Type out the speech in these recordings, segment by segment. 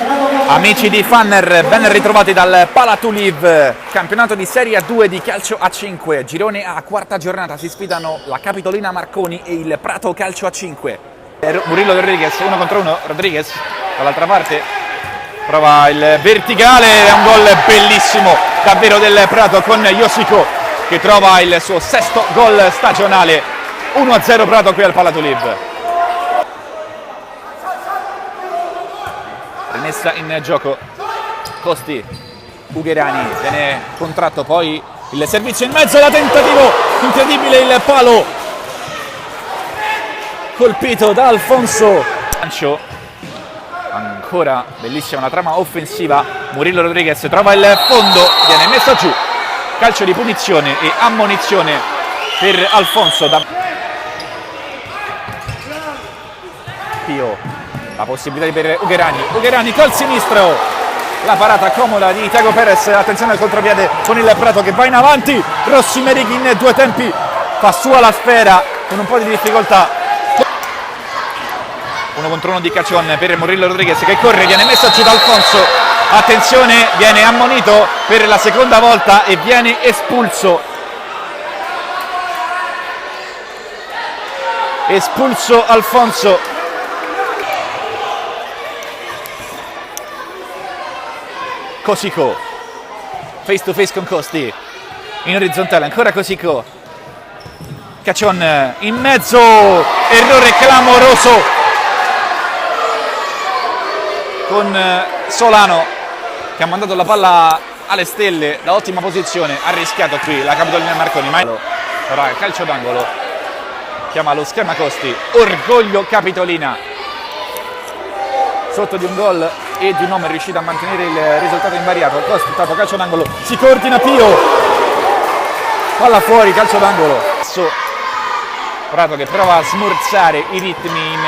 Amici di Fanner, ben ritrovati dal Palatuliv, campionato di Serie A2 di calcio a 5, girone A, quarta giornata, si sfidano la Capitolina Marconi e il Prato Calcio a 5. Murillo Rodriguez, 1 contro 1, Rodriguez dall'altra parte, prova il verticale, è un gol bellissimo davvero del Prato con Josico che trova il suo sesto gol stagionale, 1-0 Prato qui al Palatuliv. Rimessa in gioco, Costi, Ugherani, viene contratto, poi il servizio in mezzo, la tentativo, incredibile il palo, colpito da Alfonso. Ancora bellissima la trama offensiva, Murillo Rodriguez trova il fondo, viene messo giù, calcio di punizione e ammonizione per Alfonso. Pio. La possibilità per Ugherani col sinistro, la parata comoda di Thiago Perez, attenzione al contropiede con il Prato che va in avanti, Rossi Merighi in due tempi, fa sua la sfera con un po' di difficoltà. 1 contro 1 di Caccion per Murillo Rodriguez che corre, viene messo giù da Alfonso, attenzione, viene ammonito per la seconda volta e viene espulso. Espulso Alfonso. Cosico, face to face con Costi, in orizzontale, ancora Cosico, Caccion in mezzo, errore clamoroso con Solano che ha mandato la palla alle stelle da ottima posizione, ha rischiato qui la Capitolina Marconi, ma ora calcio d'angolo, chiama lo schema Costi, orgoglio Capitolina, sotto di un gol e di un uomo è riuscito a mantenere il risultato invariato. Costi, calcio d'angolo, si coordina Pio, palla fuori, calcio d'angolo. Prato che prova a smorzare i ritmi in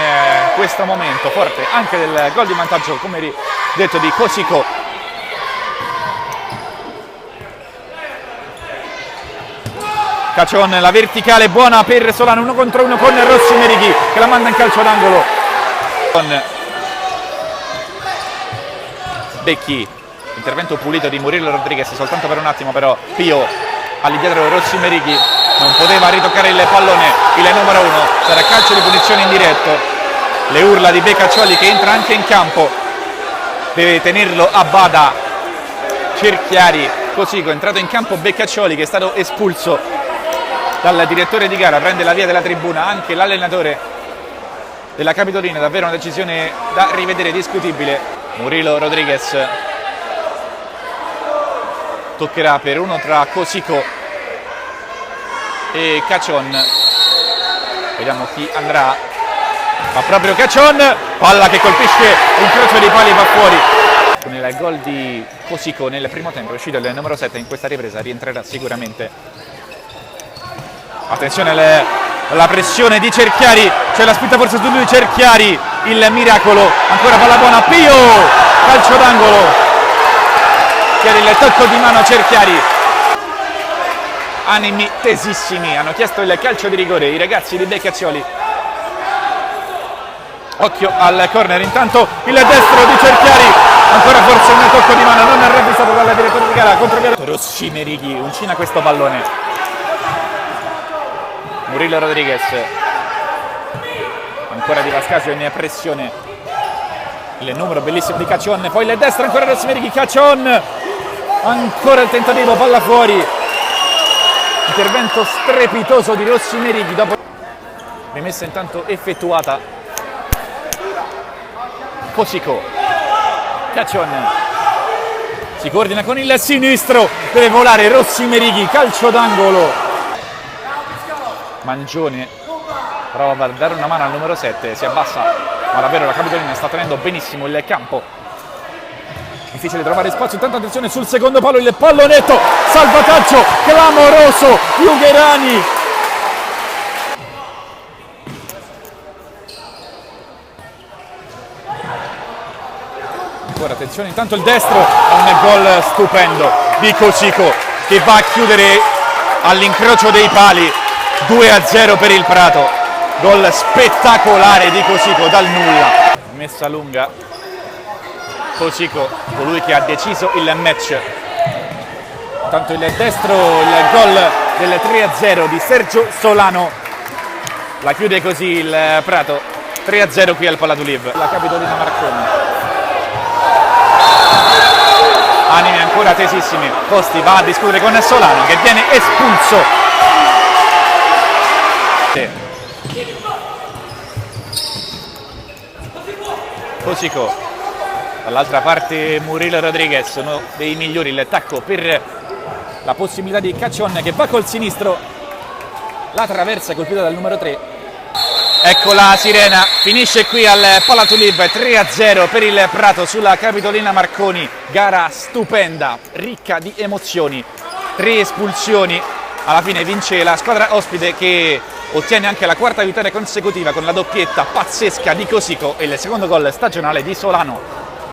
questo momento, forte anche del gol di vantaggio, come detto, di Cosico. Caccion, la verticale buona per Solano, 1 contro 1 con Rossi Merighi che la manda in calcio d'angolo. Con Becchi, intervento pulito di Murillo Rodriguez soltanto per un attimo, però Pio all'indietro Rossi Merighi non poteva ritoccare il pallone, il numero 1, sarà calcio di punizione in diretto, le urla di Beccaccioli che entra anche in campo, deve tenerlo a bada Cerchiari. Così è entrato in campo Beccaccioli che è stato espulso dal direttore di gara, prende la via della tribuna anche l'allenatore della Capitolina, davvero una decisione da rivedere, discutibile. Murillo Rodriguez toccherà per uno tra Cosico e Caccion, vediamo chi andrà, ma proprio Caccion, palla che colpisce incrocio dei pali e va fuori. Con il gol di Cosico nel primo tempo è uscito il numero 7, in questa ripresa rientrerà sicuramente. Attenzione alla pressione di Cerchiari, c'è la spinta forse su lui, Cerchiari, il miracolo, ancora palla buona, Pio, calcio d'angolo, chiede il tocco di mano a Cerchiari. Animi tesissimi, hanno chiesto il calcio di rigore i ragazzi di Beccaccioli. Occhio al corner, intanto il destro di Cerchiari, ancora forse un tocco di mano non ravvisato dal direttore di gara, contropiede Rossi Merighi, uncina questo pallone. Murillo Rodriguez, ancora Di Vascasio in pressione, il numero bellissimo di Caccion, poi il destro, ancora Rossi Merighi, Caccion, ancora il tentativo, palla fuori, intervento strepitoso di Rossi Merighi, dopo rimessa intanto effettuata. Cosico, Caccion, si coordina con il sinistro, deve volare Rossi Merighi, calcio d'angolo. Mangione prova a dare una mano al numero 7, si abbassa, ma davvero la Capitolina sta tenendo benissimo il campo. Difficile trovare spazio, intanto attenzione sul secondo palo, il pallonetto, salvataggio clamoroso di Ugherani. Ancora attenzione, intanto il destro, un gol stupendo di Cosico che va a chiudere all'incrocio dei pali. 2-0 per il Prato, gol spettacolare di Cosico dal nulla. Messa lunga, Cosico, colui che ha deciso il match. Tanto il destro, il gol del 3-0 di Sergio Solano. La chiude così il Prato. 3-0 qui al Palatuliv. La Capitolina Marconi. Anime ancora tesissime. Costi va a discutere con Solano che viene espulso. Cosico. Dall'altra parte Murilo Rodriguez, uno dei migliori, il tacco per la possibilità di Caccion che va col sinistro, la traversa colpita dal numero 3. Ecco la sirena, finisce qui al Palatuliv, 3-0 per il Prato sulla Capitolina Marconi. Gara stupenda, ricca di emozioni, 3 espulsioni, alla fine vince la squadra ospite che ottiene anche la quarta vittoria consecutiva con la doppietta pazzesca di Cosico e il secondo gol stagionale di Solano.